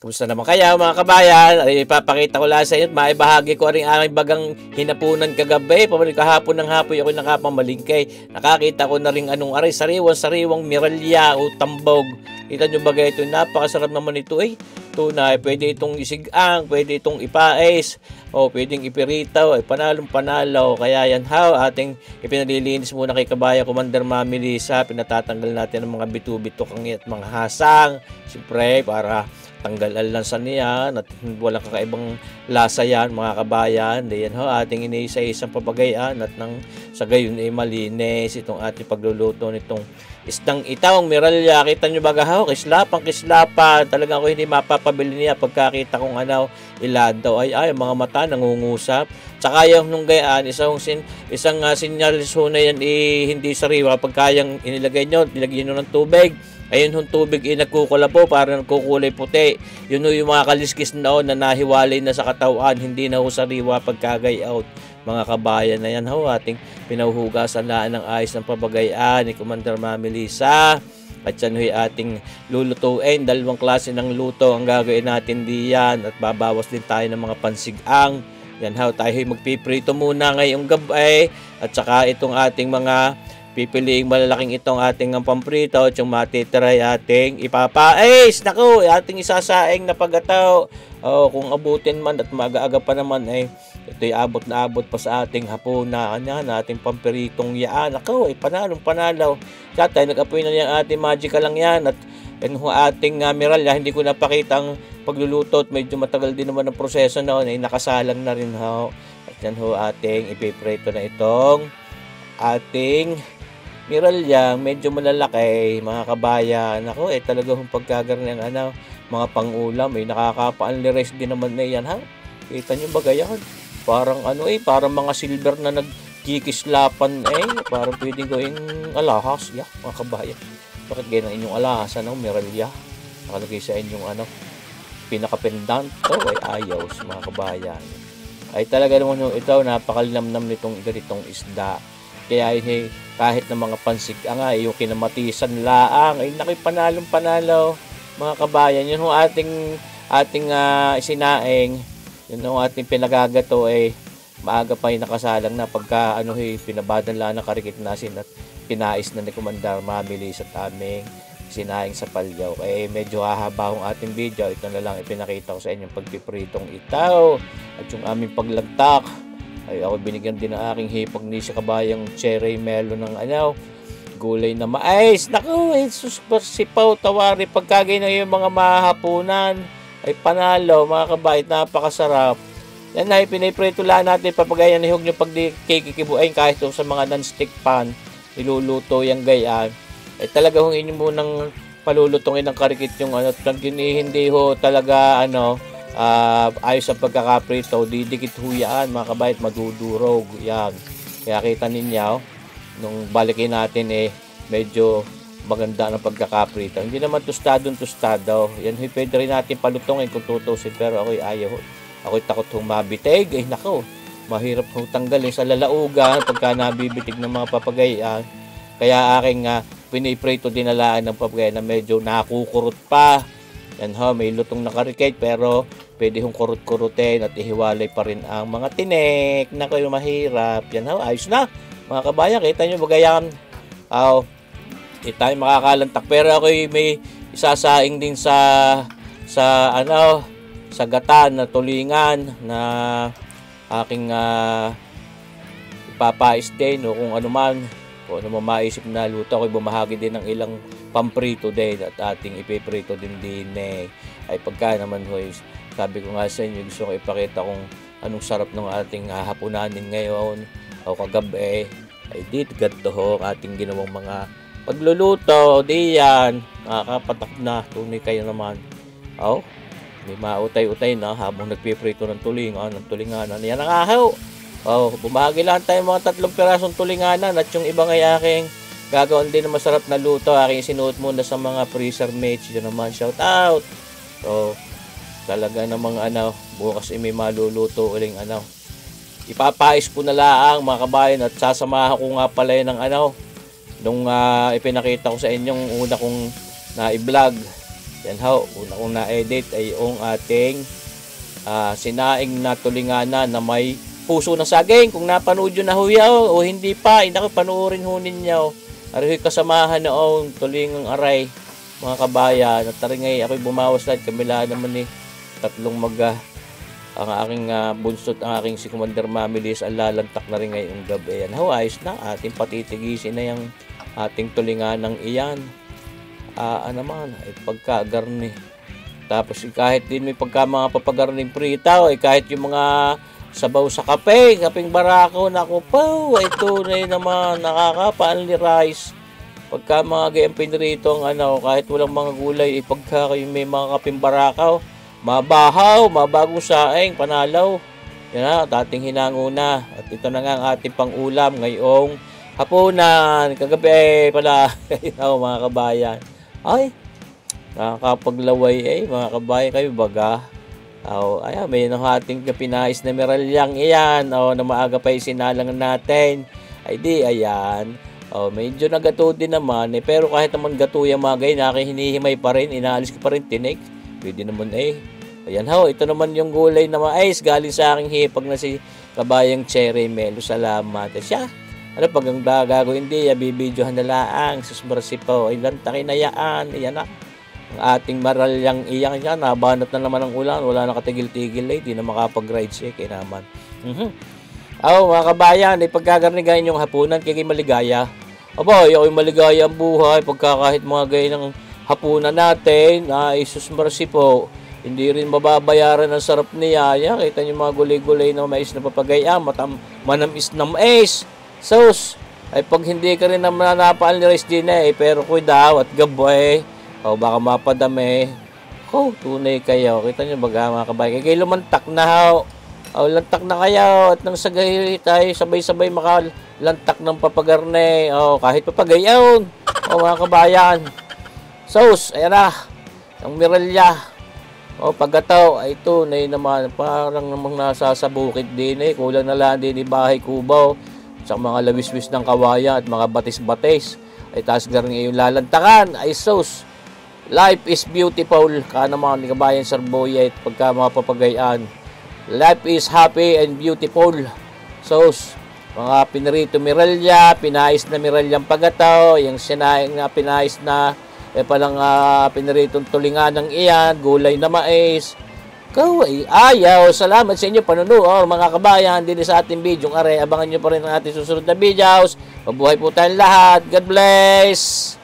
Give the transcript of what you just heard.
Kumusta naman kayo mga kabayan? Ay, ipapakita ko lang sa inyo at maibahagi ko rin aking bagang hinapunan kagabi. Pabalik kahapon ng hapon ako nakapamalingkay. Nakakita ko na rin anong aray, sariwang miralya o tambog. Kita nyo ba ito? Napakasarap naman ito eh. Tunay, pwede itong isigang, pwede itong ipais, o pwedeng ipiritaw, ay panalong panalo. Kaya yan ating ipinalilinis muna kay Kabayan Commander Mami Lisa. Pinatatanggal natin ang mga bitu-bito kangi at mga hasang. Siyempre, para tanggal lansa niyan at walang kakaibang lasa yan mga kabayan. Diyan ating iniisa-isang papagayan at nang sa gayon ay malinis itong ating pagluluto nitong isdang itawang miralya. Kita nyo ba kislapan. Talagang ako hindi mapapabili niya pagkakita kong iladaw ay mga mata nangungusap. Tsaka yung nung gayaan, isang sinyalis ho na yan hindi sariwa pagkayang nilagyan nyo ng tubig. Ayun yung tubig nagkukulabo para nagkukulay puti. Yun yung mga kaliskis na nahiwalay na sa katawan, hindi na sariwa pagkagayout. Mga kabayan na yan ating pinahuhugasan laan ng ayos ng pabagayan ni Commander Mami Lisa. At yan ating lulutuin. Dalawang klase ng luto ang gagawin natin diyan at babawas din tayo ng mga pansigang. Yan tayo magpiprito muna ngayong gabi at saka itong ating mga pipiliing malalaking itong ating pamprito at yung matitira ating ipapais. Naku, ating isasaing na pagataw. Kung abutin man at maaga-aga pa naman ito'y abot na abot pa sa ating hapunan ating pampiritong yaan. Naku, panalong-panalaw. Kaya tayo nag-apoy na yung ating magical lang yan at yan ating miralya. Hindi ko napakita ang pagluluto at medyo matagal din naman ang proseso noon nakasalang na rin At yan ating ipiprito na itong ating miralya, medyo malalaki mga kabayan. Ako talagang pagkagarang mga pangulam nakakapaanlires din naman na yan Kita nyo ba gayan? Parang parang mga silver na nagkikislapan parang pwedeng gawing alahas mga kabayan. Bakit ganyan inyong alahas miralya? Nakalagay sa inyong pinakapendant ayaw mga kabayan. Ay talaga naman ito napakalinamnam nitong ganitong isda. Kaya kahit na mga pansig yung kinamatisan laang panalong-panalo mga kabayan. Yun ating isinaing, yun ating pinagagato maaga pa nakasalang na pagka pinabadan lang ng karikit nasin at pinais na ni Commander Mami Lisa at aming sinaing sa palyaw. Medyo hahaba ang ating video. Ito na lang ipinakita ko sa inyong pagpipritong itaw at yung aming paglagtak. Ako binigyan din ng aking hipag ni sa kabayang cherry melon ng gulay na mais. Naku, sipaw, tawari, pagkagay na yung mga mahapunan panalo mga kabayat, napakasarap. Yan piniprito lang natin papagayan ni Hug nyo pag di kikikibuain kahit sa mga non-stick pan niluluto yung gayaan. Talaga hong inyo munang palulutongin ng karikit yung hindi talaga ayos sa pagkakaprito, didikit huyaan mga kabayat, madudurog yan. Kaya kita ninyo nung balikin natin medyo maganda ng pagkakaprito. Hindi naman tostado yan pwede rin natin palutongin kung tutusin, pero ako'y ayaw. Ako'y takot mabiteg. Nako, mahirap tanggalin sa lalaugan pagka nabibitig ng mga papagayan. Kaya aking piniprito dinalaan ng papagayan na medyo nakukurot pa. Yan may lutong nakarikate pero pwede hong kurut-kurutin at ihiwalay pa rin ang mga tinik. Naku, mahirap. Yan ayos na. Mga kabayan, kita nyo bagayan. Hindi tayo makakalantak. Pero ako may isasaing din sa gatan na tulingan na aking ipapais din o kung ano man maisip na luto. Ako'y bumahagi din ng ilang pamprito din at ating ipiprito din ay pagka naman sabi ko nga sa inyo, gusto ko ipakita kung anong sarap ng ating hapunanin ngayon o kagabi ay dito ganito ang ating ginawang mga pagluluto diyan. Nakakapatak na tunay kayo naman may mautay-utay na habang nagpiprito ng tulinganan yan ang ahaw. Bumahagi lang tayo mga 3 pirasong tulinganan at yung ibang ay aking gagawin din na masarap na luto. Aking sinuot muna sa mga freezer mates. Yun naman, shout out. Talaga namang bukas may maluluto uling ipapais ko na lang mga kabayan at sasamahan ko nga pala yun ng nung ipinakita ko sa inyong una kong na i-vlog Yan ho, una kong na-edit ay yung ating sinaing na tulingana na may puso ng saging. Kung napanood yun na ho yaw, o hindi pa, hindi ako panoorin ho ninyo. Ariho'y kasamahan noong tulingang aray, mga kabayan. At taringay, ako'y bumawas lahat. Kamila naman tatlong ang aking bunso at ang aking si Commander Mamilis ang lalantak na rin ngayong gabi. Yan ho, ayos na. Ating patitigisin na yung ating tulinganang iyan. Naman, ay pagkagarni. Tapos kahit din may mga papagarning pritaw, kahit yung mga sabaw sa kapeng barako, naku po, ay tunay naman, nakaka-only rice. Pagka mga gayang pinrito ang kahit walang mga gulay, pagka may mga kapeng barakaw, mabahaw, mabagong saing, panalaw. Yan na, dating hinango na. At ito na nga ang ating pang-ulam ngayong hapunan. Kagabi pala, mga kabayan. Ay, nakakapaglaway mga kabayan kayo baga. Ayan, may ating pinais na meralyang iyan. Na maaga pa isinalang natin. Ay di, ayan. Medyo nagato din naman. Pero kahit naman gato yung mga ganyan, hinihimay pa rin, inaalis ko pa rin tinik. Pwede naman Ayan ho, ito naman yung gulay na mais galing sa aking hipag na si kabayang Cherry Melo. Salamat. Siya, pag ang gago hindi, bibidyohan na laang. Susmarsi po, ay lantakin na yaan. Ayan na. Ang ating maralyang iyang yan, nabanat na naman ang ulan. Wala na katigil-tigil di na makapag-ride siya. Kaya naman. Mga kabayan, pagkagarnigayin yung hapunan, kaya maligaya. Ako'y maligaya ang buhay. Pagka kahit mga gaya ng hapunan natin, isusmarsi po. Hindi rin mababayaran ang sarap niya. Kita niyo mga gulay-gulay na mais na papagaya, manamis na mais. Sus, ay pag hindi ka rin naman napaan ni rice din pero daw at gaboy, baka mapadami. Tunay kayo. Kita niyo baga mga kabayan. Kayo lumantak na lantak na kayo at nang sagay tayo sabay-sabay makalantak ng papagarne. Kahit papagayaon. Mga kabayan. Sus, ayan na. Ang miralya. Pagkataw ay tunay naman, parang namang nasa sa bukid din kulang na lang din bahay kubaw sa mga lawiswis ng kawayan at mga batis-batis ay taas garing yung lalantakan ay sus. Life is beautiful ka naman ni kabayan Sarboya at pagka mga papagayaan. Life is happy and beautiful. Sus, mga pinarito miralya, pinais na miralyang pagkataw, yung sinaing na pinais na palang pinaritong tulingan ng iyan, gulay na mais. Ayaw. Salamat sa inyo panunood mga kabayan din sa ating video. Abangan nyo pa rin ang ating susunod na videos. Mabuhay po tayong lahat. God bless!